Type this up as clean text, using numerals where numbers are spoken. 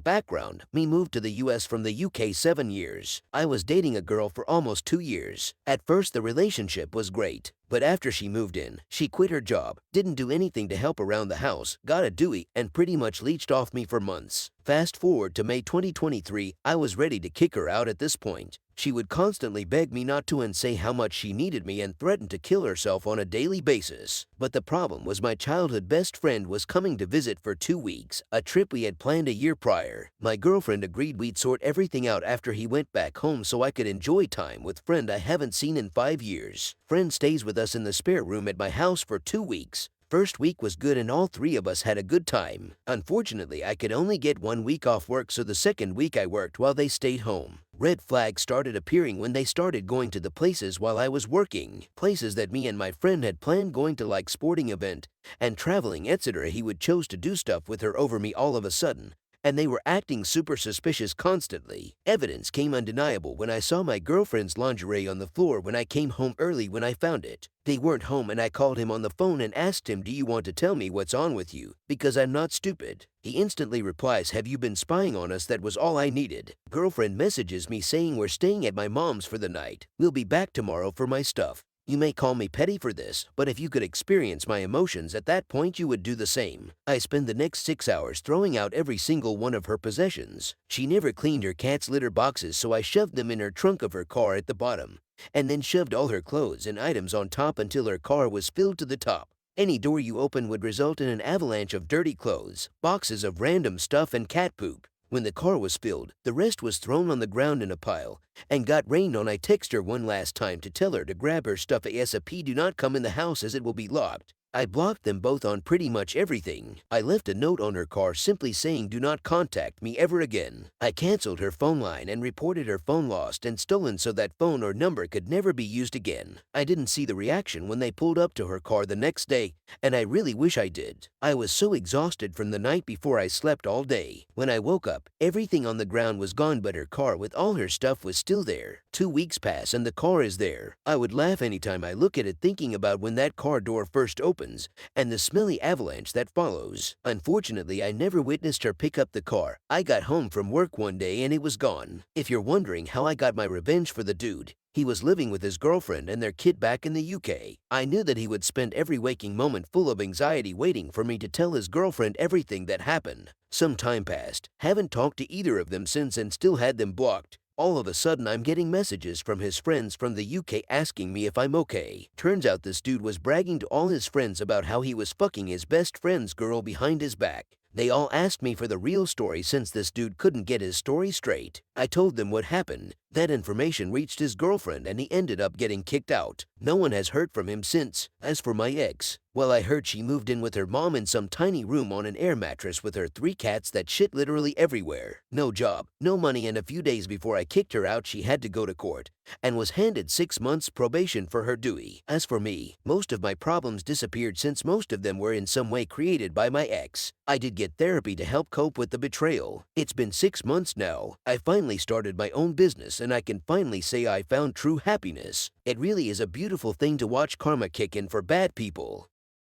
background, me moved to the US from the UK 7 years. I was dating a girl for almost 2 years. At first the relationship was great, but after she moved in, she quit her job, didn't do anything to help around the house, got a Dewey, and pretty much leeched off me for months. Fast forward to May 2023, I was ready to kick her out at this point. She would constantly beg me not to and say how much she needed me and threatened to kill herself on a daily basis. But the problem was my childhood best friend was coming to visit for 2 weeks, a trip we had planned a year prior. My girlfriend agreed we'd sort everything out after he went back home so I could enjoy time with friend I haven't seen in 5 years. Friend stays with us in the spare room at my house for 2 weeks. First week was good and all 3 of us had a good time. Unfortunately, I could only get 1 week off work, so the second week I worked while they stayed home. Red flags started appearing when they started going to the places while I was working. Places that me and my friend had planned going to, like sporting event and traveling, etc. He would chose to do stuff with her over me all of a sudden, and they were acting super suspicious constantly. Evidence came undeniable when I saw my girlfriend's lingerie on the floor when I came home early when I found it. They weren't home and I called him on the phone and asked him, "Do you want to tell me what's on with you? Because I'm not stupid." He instantly replies, "Have you been spying on us?" That was all I needed. Girlfriend messages me saying, "We're staying at my mom's for the night. We'll be back tomorrow for my stuff." You may call me petty for this, but if you could experience my emotions at that point, you would do the same. I spent the next 6 hours throwing out every single one of her possessions. She never cleaned her cat's litter boxes, so I shoved them in her trunk of her car at the bottom, and then shoved all her clothes and items on top until her car was filled to the top. Any door you open would result in an avalanche of dirty clothes, boxes of random stuff, and cat poop. When the car was filled, the rest was thrown on the ground in a pile and got rained on. I text her one last time to tell her to grab her stuff ASAP. Do not come in the house as it will be locked. I blocked them both on pretty much everything. I left a note on her car simply saying, "Do not contact me ever again." I canceled her phone line and reported her phone lost and stolen so that phone or number could never be used again. I didn't see the reaction when they pulled up to her car the next day, and I really wish I did. I was so exhausted from the night before. I slept all day. When I woke up, everything on the ground was gone, but her car with all her stuff was still there. 2 weeks pass and the car is there. I would laugh anytime I look at it, thinking about when that car door first opens and the smelly avalanche that follows. Unfortunately, I never witnessed her pick up the car. I got home from work one day and it was gone. If you're wondering how I got my revenge for the dude, he was living with his girlfriend and their kid back in the UK. I knew that he would spend every waking moment full of anxiety waiting for me to tell his girlfriend everything that happened. Some time passed, haven't talked to either of them since and still had them blocked. All of a sudden, I'm getting messages from his friends from the UK asking me if I'm okay. Turns out this dude was bragging to all his friends about how he was fucking his best friend's girl behind his back. They all asked me for the real story since this dude couldn't get his story straight. I told them what happened. That information reached his girlfriend and he ended up getting kicked out. No one has heard from him since. As for my ex, well, I heard she moved in with her mom in some tiny room on an air mattress with her 3 cats that shit literally everywhere. No job, no money, and a few days before I kicked her out, she had to go to court and was handed 6 months probation for her Dewey. As for me, most of my problems disappeared since most of them were in some way created by my ex. I did get therapy to help cope with the betrayal. It's been 6 months now. I finally started my own business and I can finally say I found true happiness. It really is a beautiful thing to watch karma kick in for bad people.